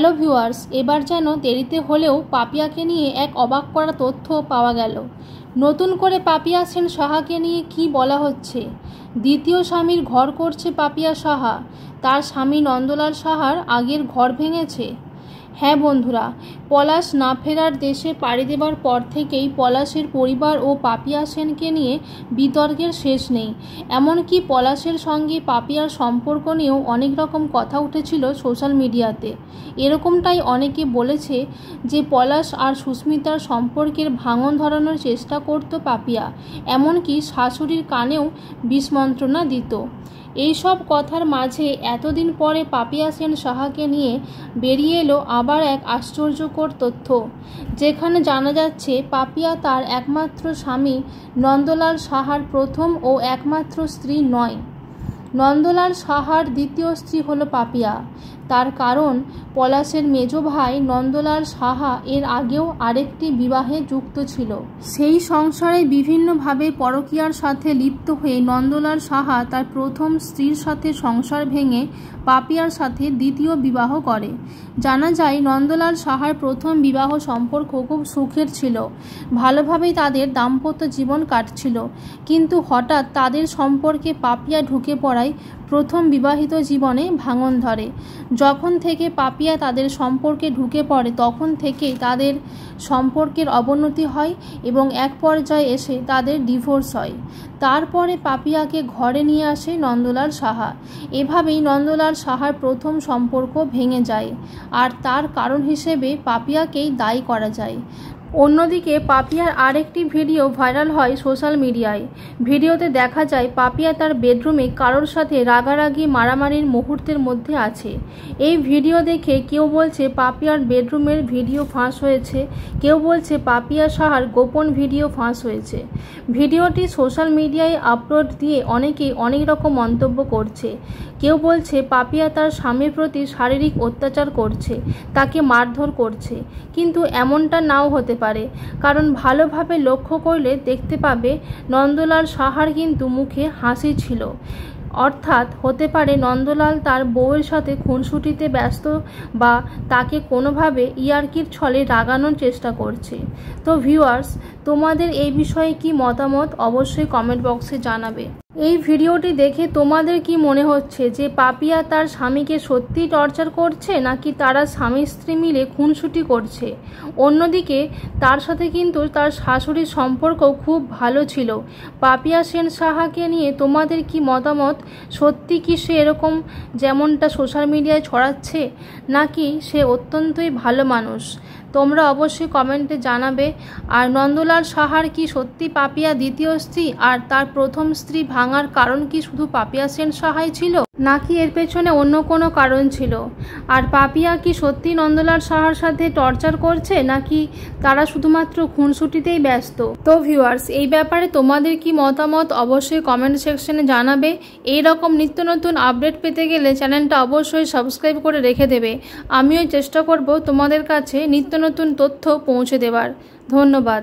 Hello viewers, এবার যেন দেরিতে হলেও পাপিয়াকে নিয়ে এক অবাক করা তথ্য পাওয়া গেল। নতুন করে পাপিয়া সেন সাহাকে নিয়ে কি বলা হচ্ছে? দ্বিতীয় স্বামীর ঘর করছে পাপিয়া সাহা। তার স্বামী নন্দলাল সাহার আগের ঘর ভেঙেছে। হ্যাঁ বন্ধুরা, পলাশ না ফেরার দেশে পাড়ি দেবার পর থেকেই পলাশের পরিবার ও পাপিয়া সেনকে নিয়ে বিতর্কের শেষ নেই। এমনকি পলাশের সঙ্গে পাপিয়ার সম্পর্ক নিয়েও অনেক রকম কথা উঠেছিল সোশ্যাল মিডিয়াতে। এরকমটাই অনেকে বলেছে যে পলাশ আর সুস্মিতার সম্পর্কের ভাঙন ধরানোর চেষ্টা করত পাপিয়া, এমনকি শাশুড়ির কানেও বিষ মন্ত্রণা দিত। এইসব কথার মাঝে এতদিন পরে পাপিয়া সেন সাহাকে নিয়ে বেরিয়ে এলো আবার এক আশ্চর্যকর তথ্য, যেখানে জানা যাচ্ছে পাপিয়া তার একমাত্র স্বামী নন্দলাল সাহার প্রথম ও একমাত্র স্ত্রী নয়। নন্দলাল সাহার দ্বিতীয় স্ত্রী হলো পাপিয়া। তার কারণ, পলাশের মেজ ভাই নন্দলাল সাহা এর আগেও আরেকটি বিবাহে যুক্ত ছিল। সেই সংসারে বিভিন্নভাবে পরকীয়ার সাথে লিপ্ত হয়ে নন্দলাল সাহা তার প্রথম স্ত্রীর সাথে সংসার ভেঙে পাপিয়ার সাথে দ্বিতীয় বিবাহ করে। জানা যায় নন্দলাল সাহার প্রথম বিবাহ সম্পর্ক খুব সুখের ছিল, ভালোভাবেই তাদের দাম্পত্য জীবন কাটছিল। কিন্তু হঠাৎ তাদের সম্পর্কে পাপিয়া ঢুকে পড়ায় প্রথম বিবাহিত জীবনে ভাঙন ধরে। যখন থেকে পাপিয়া তাদের সম্পর্কে ঢুকে পড়ে তখন থেকেই তাদের সম্পর্কের অবনতি হয় এবং এক পর্যায়ে এসে তাদের ডিভোর্স হয়। তারপরে পাপিয়াকে ঘরে নিয়ে আসে নন্দলাল সাহা। এভাবেই নন্দলাল সাহার প্রথম সম্পর্ক ভেঙে যায়, আর তার কারণ হিসেবে পাপিয়াকেই দায়ী করা যায়। অন্যদিকে পাপিয়ার আরেকটি ভিডিও ভাইরাল হয় সোশ্যাল মিডিয়ায়। ভিডিওতে দেখা যায় পাপিয়া তার বেডরুমে কারোর সাথে রাগারাগি মারামারির মুহূর্তের মধ্যে আছে। এই ভিডিও দেখে কেউ বলছে পাপিয়ার বেডরুমের ভিডিও ফাঁস হয়েছে, কেউ বলছে পাপিয়া সাহার গোপন ভিডিও ফাঁস হয়েছে। ভিডিওটি সোশ্যাল মিডিয়ায় আপলোড দিয়ে অনেকেই অনেক রকম মন্তব্য করছে। কেউ বলছে পাপিয়া তার স্বামীর প্রতি শারীরিক অত্যাচার করছে, তাকে মারধর করছে। কিন্তু এমনটা নাও হতে পারে, কারণ ভালোভাবে লক্ষ্য করলে দেখতে পাবে নন্দলাল সাহার কিন্তু মুখে হাসি ছিল। অর্থাৎ হতে পারে নন্দলাল তার বউয়ের সাথে খুনসুটিতে ব্যস্ত বা তাকে কোনোভাবে ইয়ার্কির ছলে রাগানোর চেষ্টা করছে। তো ভিউয়ার্স, তোমাদের এই বিষয়ে কি মতামত অবশ্যই কমেন্ট বক্সে জানাবে। এই ভিডিওটি দেখে তোমাদের কি মনে হচ্ছে যে পাপিয়া তার স্বামীকে সত্যি টর্চার করছে, নাকি তারা স্বামী স্ত্রী মিলে খুনসুটি করছে? অন্যদিকে তার সাথে কিন্তু তার শাশুড়ির সম্পর্ক খুব ভালো ছিল। পাপিয়া সেন সাহাকে নিয়ে তোমাদের কি মতামত? সত্যি কি সে এরকম যেমনটা সোশ্যাল মিডিয়ায় ছড়াচ্ছে, নাকি সে অত্যন্তই ভালো মানুষ? তোমরা অবশ্যই কমেন্টে জানাবে। আর নন্দলাল সাহার কি সত্যি পাপিয়া দ্বিতীয় স্ত্রী, আর তার প্রথম স্ত্রী ভাঙার কারণ কি শুধু পাপিয়া সেন সাহাই ছিল, নাকি এর পেছনে অন্য কোনো কারণ ছিল? আর পাপিয়া কি সত্যি নন্দলাল সাহার সাথে টর্চার করছে, নাকি তারা শুধুমাত্র খুনসুটিতেই ব্যস্ত? তো ভিউয়ার্স, এই ব্যাপারে তোমাদের কি মতামত অবশ্যই কমেন্ট সেকশনে জানাবে। এই রকম নিত্য নতুন আপডেট পেতে গেলে চ্যানেলটা অবশ্যই সাবস্ক্রাইব করে রেখে দেবে। আমিও চেষ্টা করব তোমাদের কাছে নিত্য নতুন তথ্য পৌঁছে দেবার। ধন্যবাদ।